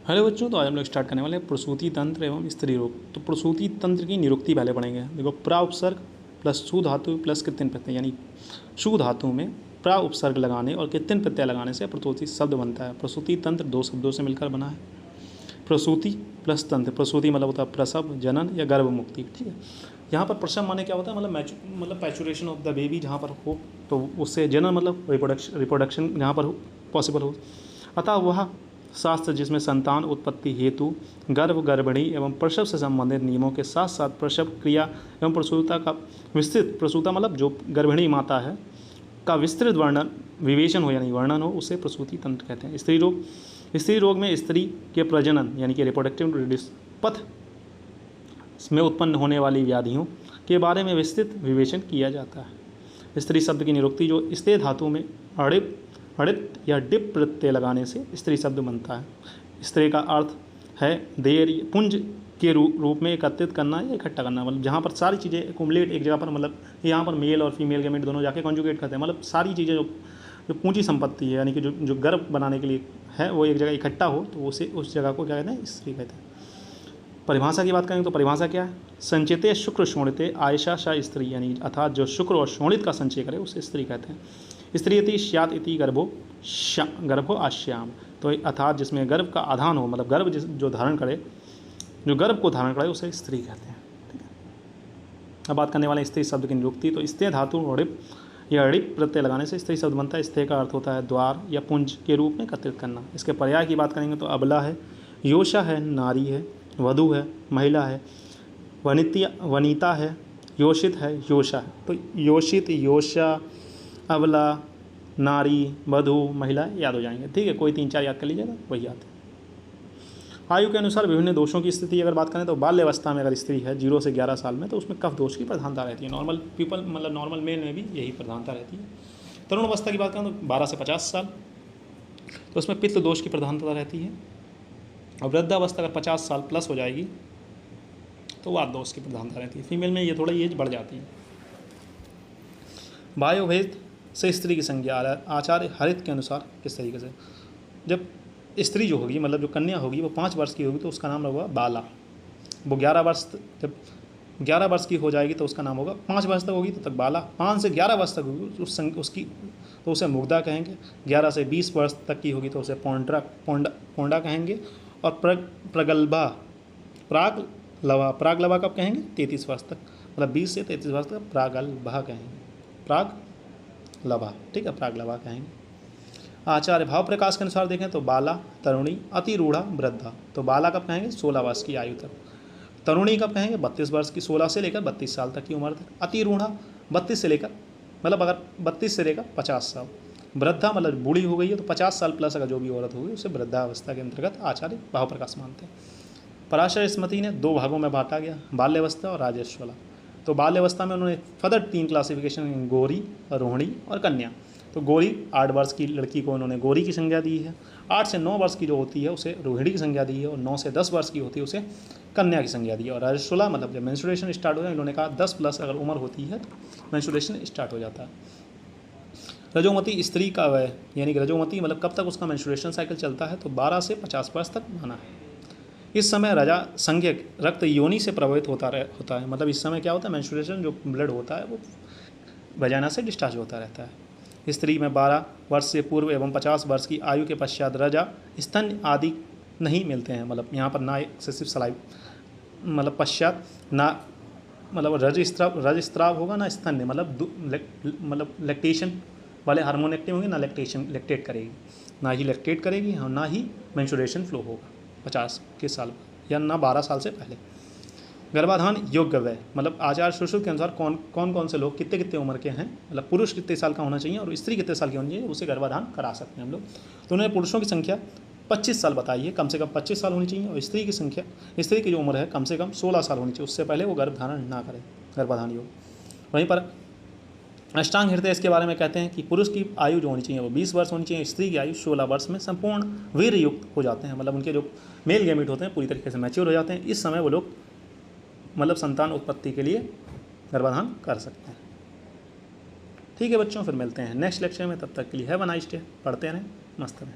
Hello बच्चों, तो आज हम लोग स्टार्ट करने वाले हैं प्रसूति तंत्र एवं स्त्री रोग। तो प्रसूति तंत्र की निरुक्ति पहले पढ़ेंगे। देखो, प्रा उपसर्ग प्लस सु धातु प्लस कृत्रिम प्रत्यय, यानी सु धातु में प्रा उपसर्ग लगाने और कृत्रिम प्रत्यय लगाने से प्रसूति शब्द बनता है। प्रसूति तंत्र दो शब्दों से मिलकर बना है। प्रसूति प्लस तंत्र, प्रसूति मतलब होता है प्रसव, जनन या गर्भ मुक्ति। ठीक है, यहाँ पर प्रसव माने क्या होता है, मतलब पैचुरेशन ऑफ द बेबी जहाँ पर हो, तो उससे जनन मतलब रिप्रोडक्शन जहाँ पर हो पॉसिबल हो। अतः वह शास्त्र जिसमें संतान उत्पत्ति हेतु गर्भ, गर्भिणी एवं प्रसव से संबंधित नियमों के साथ साथ प्रसव क्रिया एवं प्रसूता का विस्तृत, प्रसूता मतलब जो गर्भिणी माता है का विस्तृत वर्णन, विवेचन हो यानी वर्णन हो, उसे प्रसूति तंत्र कहते हैं। स्त्री रोग, स्त्री रोग में स्त्री के प्रजनन यानी कि रिप्रोडक्टिव पथ में उत्पन्न होने वाली व्याधियों के बारे में विस्तृत विवेचन किया जाता है। स्त्री शब्द की निरुक्ति जो स्ते धातु में अड़ित या डिप प्रत्यय लगाने से स्त्री शब्द बनता है। स्त्री का अर्थ है देर, पुंज के रूप में एकत्रित करना या इकट्ठा करना, मतलब जहाँ पर सारी चीज़ें एकुमुलेट एक जगह पर, मतलब यहाँ पर मेल और फीमेल गैमेट दोनों जाके कॉन्जुगेट करते हैं, मतलब सारी चीज़ें जो पूंजी संपत्ति है यानी कि जो गर्भ बनाने के लिए है वो एक जगह इकट्ठा हो, तो उसे उस जगह को क्या कहते हैं, स्त्री कहते हैं। परिभाषा की बात करेंगे तो परिभाषा क्या है, संचिते शुक्र शोणिते आयशा सा स्त्री, यानी अर्थात जो शुक्र और शोणित का संचय करे उसे स्त्री कहते हैं। स्त्री इति स्यात् इति गर्भो आश्याम, तो अर्थात जिसमें गर्भ का आधान हो, मतलब गर्भ जो धारण करे, जो गर्भ को धारण करे उसे स्त्री कहते हैं। ठीक है, अब बात करने वाले स्त्री शब्द की निरुक्ति। तो स्ते धातु णिप या णिप प्रत्यय लगाने से स्त्री शब्द बनता है। स्ते का अर्थ होता है द्वार या पुंज के रूप में एकत्रित करना। इसके पर्याय की बात करेंगे तो अबला है, योषा है नारी है, वधु है महिला है, वनिता है, योषित है योषा है। तो योषित, योषा, अबला, नारी, वधु, महिला याद हो जाएंगे। ठीक है, कोई 3-4 याद कर लीजिएगा, वही याद है। आयु के अनुसार विभिन्न दोषों की स्थिति अगर बात करें तो बाल्यावस्था में अगर स्त्री है 0 से 11 साल में, तो उसमें कफ दोष की प्रधानता रहती है। नॉर्मल पीपल मतलब नॉर्मल मेल में भी यही प्रधानता रहती है। तरुण अवस्था की बात करें तो 12 से 50 साल, तो उसमें पित्त दोष की प्रधानता रहती है। और वृद्धावस्था अगर 50 साल प्लस हो जाएगी तो वात दोष की प्रधानता रहती है। फीमेल में ये थोड़ी एज बढ़ जाती है। वायुभेद से स्त्री की संज्ञा आचार्य हरित के अनुसार किस तरीके से, जब स्त्री जो होगी मतलब जो कन्या होगी वो 5 वर्ष की होगी तो उसका नाम होगा बाला। वो 11 वर्ष, जब 11 वर्ष की हो जाएगी तो उसका नाम होगा, 5 वर्ष तक होगी तो तक बाला, 5 से 11 वर्ष तक होगी उसकी तो उसे मुग्धा कहेंगे। 11 से 20 वर्ष तक की होगी तो उसे पोंडा कहेंगे। और प्रगल्भा, प्रागलभा कब कहेंगे, 33 वर्ष तक, मतलब 20 से 33 वर्ष तक प्रागल्भा कहेंगे, प्रागलभा। ठीक है, प्रागलभा कहेंगे। आचार्य भाव प्रकाश के अनुसार देखें तो बाला, तरुणी, अतिरूढ़ा, वृद्धा। तो बाला कब कहेंगे, 16 वर्ष की आयु तक। तरुणी कब कहेंगे, 32 वर्ष की, 16 से लेकर 32 साल तक की उम्र तक। अतिरूढ़ा 32 से लेकर, मतलब अगर 32 से लेकर 50 साल। वृद्धा मतलब बूढ़ी हो गई है तो 50 साल प्लस अगर जो भी औरत होगी उसे वृद्धावस्था के अंतर्गत आचार्य भाव प्रकाश मानते हैं। पराशर स्मृति ने 2 भागों में बांटा गया, बाल्यावस्था और राजस्वला। तो बाल्यावस्था में उन्होंने फर्दर 3 क्लासिफिकेशन, गौरी, रोहिणी और कन्या। तो गौरी 8 वर्ष की लड़की को उन्होंने गौरी की संज्ञा दी है। 8 से 9 वर्ष की जो होती है उसे रोहिणी की संज्ञा दी है, और 9 से 10 वर्ष की होती है उसे कन्या की संज्ञा दी है। और राजस्वला मतलब जब मेंस्ट्रुएशन स्टार्ट हो जाए, इन्होंने कहा 10 प्लस अगर उम्र होती है तो मेंस्ट्रुएशन स्टार्ट हो जाता है। रजोमती स्त्री का वय, यानी कि रजोमती मतलब कब तक उसका मेंस्ट्रुएशन साइकिल चलता है, तो 12 से 50 वर्ष तक माना है। इस समय रजा संज्ञक रक्त योनि से प्रभावित होता है, मतलब इस समय क्या होता है, मेंस्ट्रुएशन जो ब्लड होता है वो वजाना से डिस्चार्ज होता रहता है। स्त्री में 12 वर्ष से पूर्व एवं 50 वर्ष की आयु के पश्चात रजा, स्तन आदि नहीं मिलते हैं, मतलब यहाँ पर ना एक्सेसिव सलाइव, मतलब पश्चात ना, मतलब रजस्त्राव होगा ना स्तन, मतलब लैक्टेशन वाले हार्मोन एक्टिव होंगे ना, लैक्टेट करेगी, ना ही लैक्टेट करेगी और ना ही मेंस्ट्रुएशन फ्लो होगा 50 के साल या ना 12 साल से पहले। गर्भाधान योग्य वय, मतलब आचार्य सुश्रुत के अनुसार कौन से लोग कितने उम्र के हैं, मतलब पुरुष कितने साल का होना चाहिए और स्त्री कितने साल की होनी चाहिए, उसे गर्भाधान करा सकते हैं हम लोग। तो उन्होंने पुरुषों की संख्या 25 साल बताई है, कम से कम 25 साल होनी चाहिए, और स्त्री की जो उम्र है कम से कम 16 साल होनी चाहिए, उससे पहले वो गर्भधारण ना करे, गर्भाधान योग। वहीं पर अष्टांग हृदय इसके बारे में कहते हैं कि पुरुष की आयु जो होनी चाहिए वो 20 वर्ष होनी चाहिए, स्त्री की आयु 16 वर्ष में संपूर्ण वीर युक्त हो जाते हैं, मतलब उनके जो मेल गैमेट होते हैं पूरी तरीके से मैच्योर हो जाते हैं। इस समय वो लोग मतलब संतान उत्पत्ति के लिए गर्भाधान कर सकते हैं। ठीक है बच्चों, फिर मिलते हैं नेक्स्ट लेक्चर में, तब तक के लिए हैव अ नाइस डे, पढ़ते रहें, मस्त रहें।